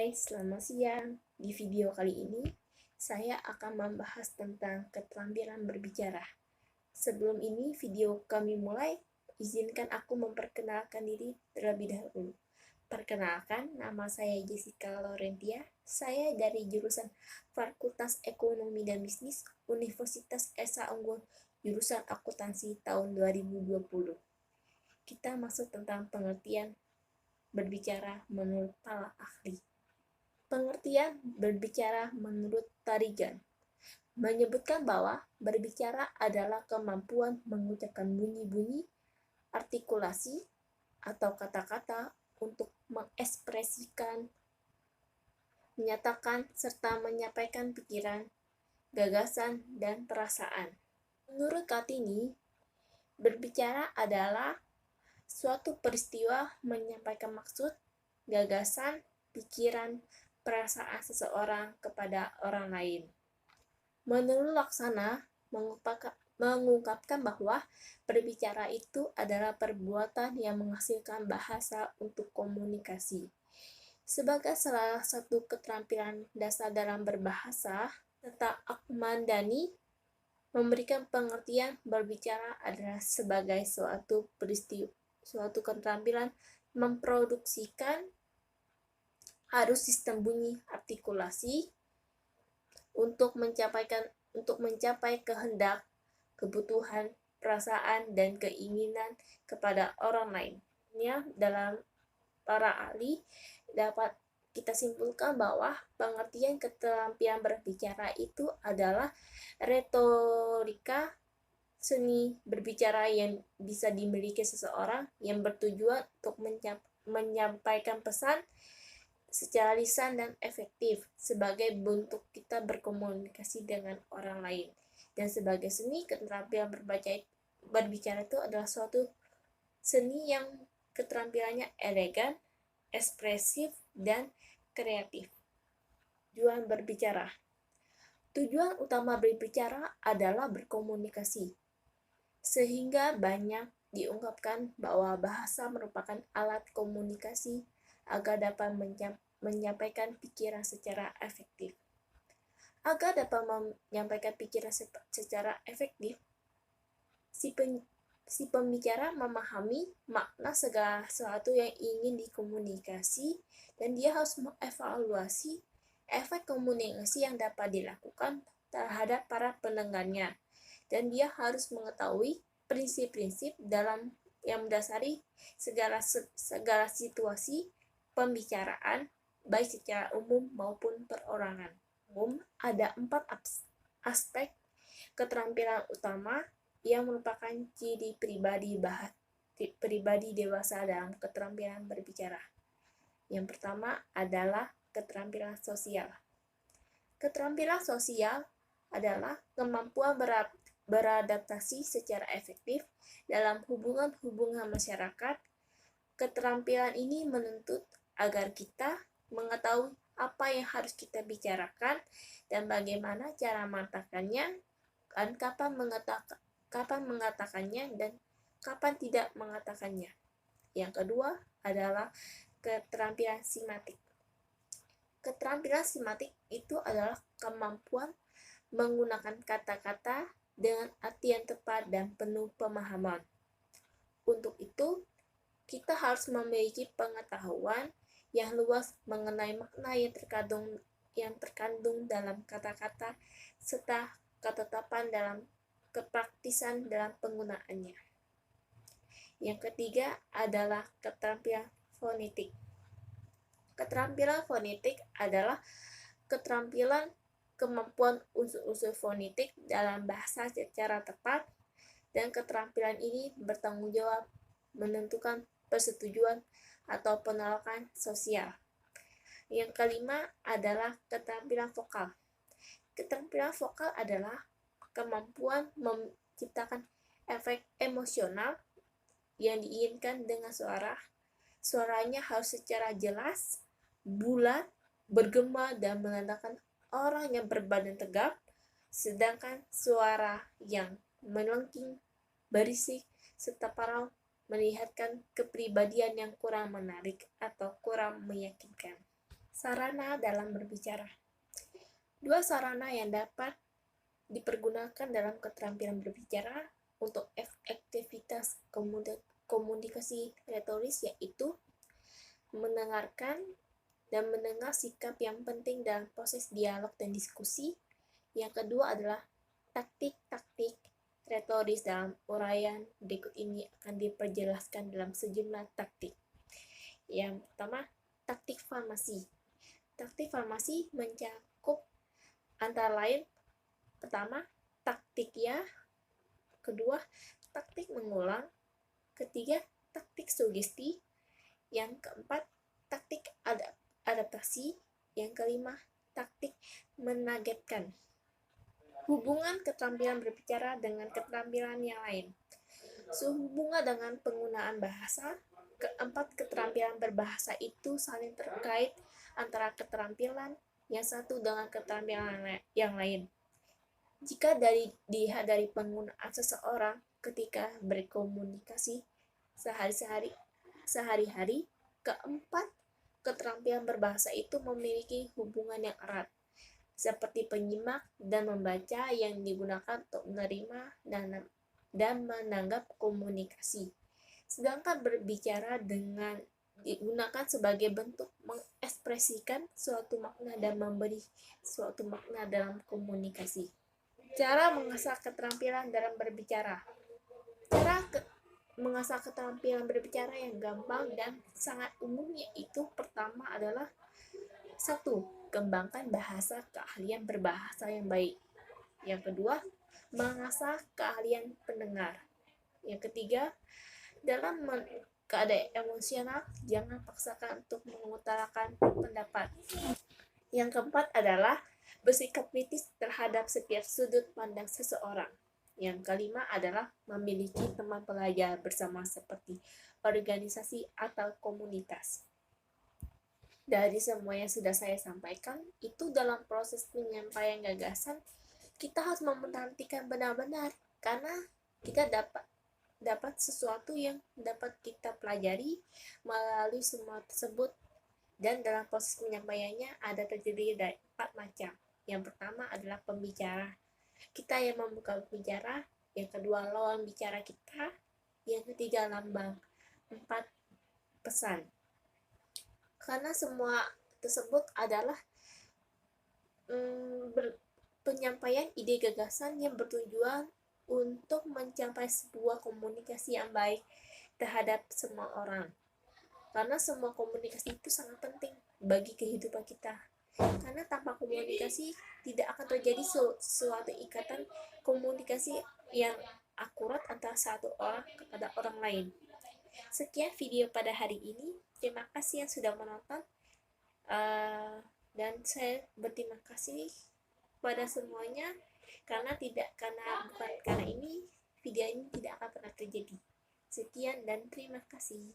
Hai, selamat siang. Di video kali ini, saya akan membahas tentang keterampilan berbicara. Sebelum ini video kami mulai, izinkan aku memperkenalkan diri terlebih dahulu. Perkenalkan, nama saya Jessica Laurentia. Saya dari jurusan Fakultas Ekonomi dan Bisnis Universitas Esa Unggul, jurusan akuntansi tahun 2020. Kita masuk tentang pengertian berbicara menurut para ahli. Pengertian berbicara menurut Tarigan menyebutkan bahwa berbicara adalah kemampuan mengucapkan bunyi-bunyi, artikulasi, atau kata-kata untuk mengekspresikan, menyatakan, serta menyampaikan pikiran, gagasan, dan perasaan. Menurut Kartini, berbicara adalah suatu peristiwa menyampaikan maksud, gagasan, pikiran, perasaan seseorang kepada orang lain. Menurut Laksana, mengungkapkan bahwa berbicara itu adalah perbuatan yang menghasilkan bahasa untuk komunikasi. Sebagai salah satu keterampilan dasar dalam berbahasa, serta Akmandani memberikan pengertian berbicara adalah sebagai suatu keterampilan memproduksikan arus sistem bunyi artikulasi untuk mencapai kehendak, kebutuhan, perasaan, dan keinginan kepada orang lain. Dalam para ahli dapat kita simpulkan bahwa pengertian keterampilan berbicara itu adalah retorika, seni berbicara yang bisa dimiliki seseorang yang bertujuan untuk menyampaikan pesan secara lisan dan efektif sebagai bentuk kita berkomunikasi dengan orang lain. Dan sebagai seni, keterampilan berbicara itu adalah suatu seni yang keterampilannya elegan, ekspresif, dan kreatif. Tujuan berbicara. Tujuan utama berbicara adalah berkomunikasi. Sehingga banyak diungkapkan bahwa bahasa merupakan alat komunikasi agar dapat menyampaikan pikiran secara efektif. Agar dapat menyampaikan pikiran secara efektif, si pembicara memahami makna segala sesuatu yang ingin dikomunikasi dan dia harus mengevaluasi efek komunikasi yang dapat dilakukan terhadap para pendengarnya. Dan dia harus mengetahui prinsip-prinsip dalam yang mendasari segala situasi pembicaraan, baik secara umum maupun perorangan. Ada 4 aspek keterampilan utama yang merupakan ciri pribadi dewasa dalam keterampilan berbicara. Yang pertama adalah keterampilan sosial. Keterampilan sosial adalah kemampuan beradaptasi secara efektif dalam hubungan masyarakat. Keterampilan ini menuntut agar kita mengetahui apa yang harus kita bicarakan dan bagaimana cara mengatakannya, dan kapan mengatakannya dan kapan tidak mengatakannya. Yang kedua adalah keterampilan simatik. Keterampilan simatik itu adalah kemampuan menggunakan kata-kata dengan arti yang tepat dan penuh pemahaman. Untuk itu, kita harus memiliki pengetahuan yang luas mengenai makna yang terkandung dalam kata-kata serta ketetapan dalam kepraktisan dalam penggunaannya. Yang ketiga adalah keterampilan fonetik. Keterampilan fonetik adalah keterampilan kemampuan unsur-unsur fonetik dalam bahasa secara tepat, dan keterampilan ini bertanggung jawab menentukan persetujuan atau penolakan sosial. Yang kelima adalah keterampilan vokal. Keterampilan vokal adalah kemampuan menciptakan efek emosional yang diinginkan dengan suara. Suaranya harus secara jelas, bulat, bergema, dan menandakan orang yang berbadan tegap, sedangkan suara yang melengking, berisik, serta parau melihatkan kepribadian yang kurang menarik atau kurang meyakinkan. Sarana dalam berbicara. Dua sarana yang dapat dipergunakan dalam keterampilan berbicara untuk aktivitas komunikasi retoris, yaitu mendengarkan dan mendengar sikap yang penting dalam proses dialog dan diskusi. Yang kedua adalah taktik-taktik retoris dalam uraian. Berikut ini akan diperjelaskan dalam sejumlah taktik. Yang pertama, taktik farmasi. Taktik farmasi mencakup antara lain: pertama, taktik ya; kedua, taktik mengulang; ketiga, taktik sugesti; yang keempat, taktik adaptasi; yang kelima, taktik menagetkan. Hubungan keterampilan berbicara dengan keterampilan yang lain. Sehubungan dengan penggunaan bahasa, keempat keterampilan berbahasa itu saling terkait antara keterampilan yang satu dengan keterampilan yang lain. Jika dilihat dari penggunaan seseorang ketika berkomunikasi sehari-hari, keempat keterampilan berbahasa itu memiliki hubungan yang erat, seperti penyimak dan membaca yang digunakan untuk menerima dan menanggap komunikasi. Sedangkan berbicara digunakan sebagai bentuk mengekspresikan suatu makna dan memberi suatu makna dalam komunikasi. Cara mengasah keterampilan dalam berbicara. Cara mengasah keterampilan berbicara yang gampang dan sangat umum yaitu: pertama adalah 1. Kembangkan bahasa keahlian berbahasa yang baik. Yang kedua, mengasah keahlian pendengar. Yang ketiga, dalam keadaan emosional, jangan paksakan untuk mengutarakan pendapat. Yang keempat adalah bersikap kritis terhadap setiap sudut pandang seseorang. Yang kelima adalah memiliki teman pelajar bersama seperti organisasi atau komunitas. Dari semua yang sudah saya sampaikan, itu dalam proses penyampaian gagasan, kita harus memperhatikan benar-benar, karena kita dapat sesuatu yang dapat kita pelajari melalui semua tersebut. Dan dalam proses penyampaiannya ada terdiri dari 4 macam. Yang pertama adalah pembicara, kita yang membuka bicara. Yang kedua, lawan bicara kita. Yang ketiga, lambang. 4, pesan. Karena semua tersebut adalah penyampaian ide gagasan yang bertujuan untuk mencapai sebuah komunikasi yang baik terhadap semua orang. Karena semua komunikasi itu sangat penting bagi kehidupan kita. Karena tanpa komunikasi tidak akan terjadi suatu ikatan komunikasi yang akurat antara satu orang kepada orang lain. Sekian video pada hari ini. Terima kasih yang sudah menonton. Dan saya berterima kasih pada semuanya, karena bukan karena ini, video ini tidak akan pernah terjadi. Sekian dan terima kasih.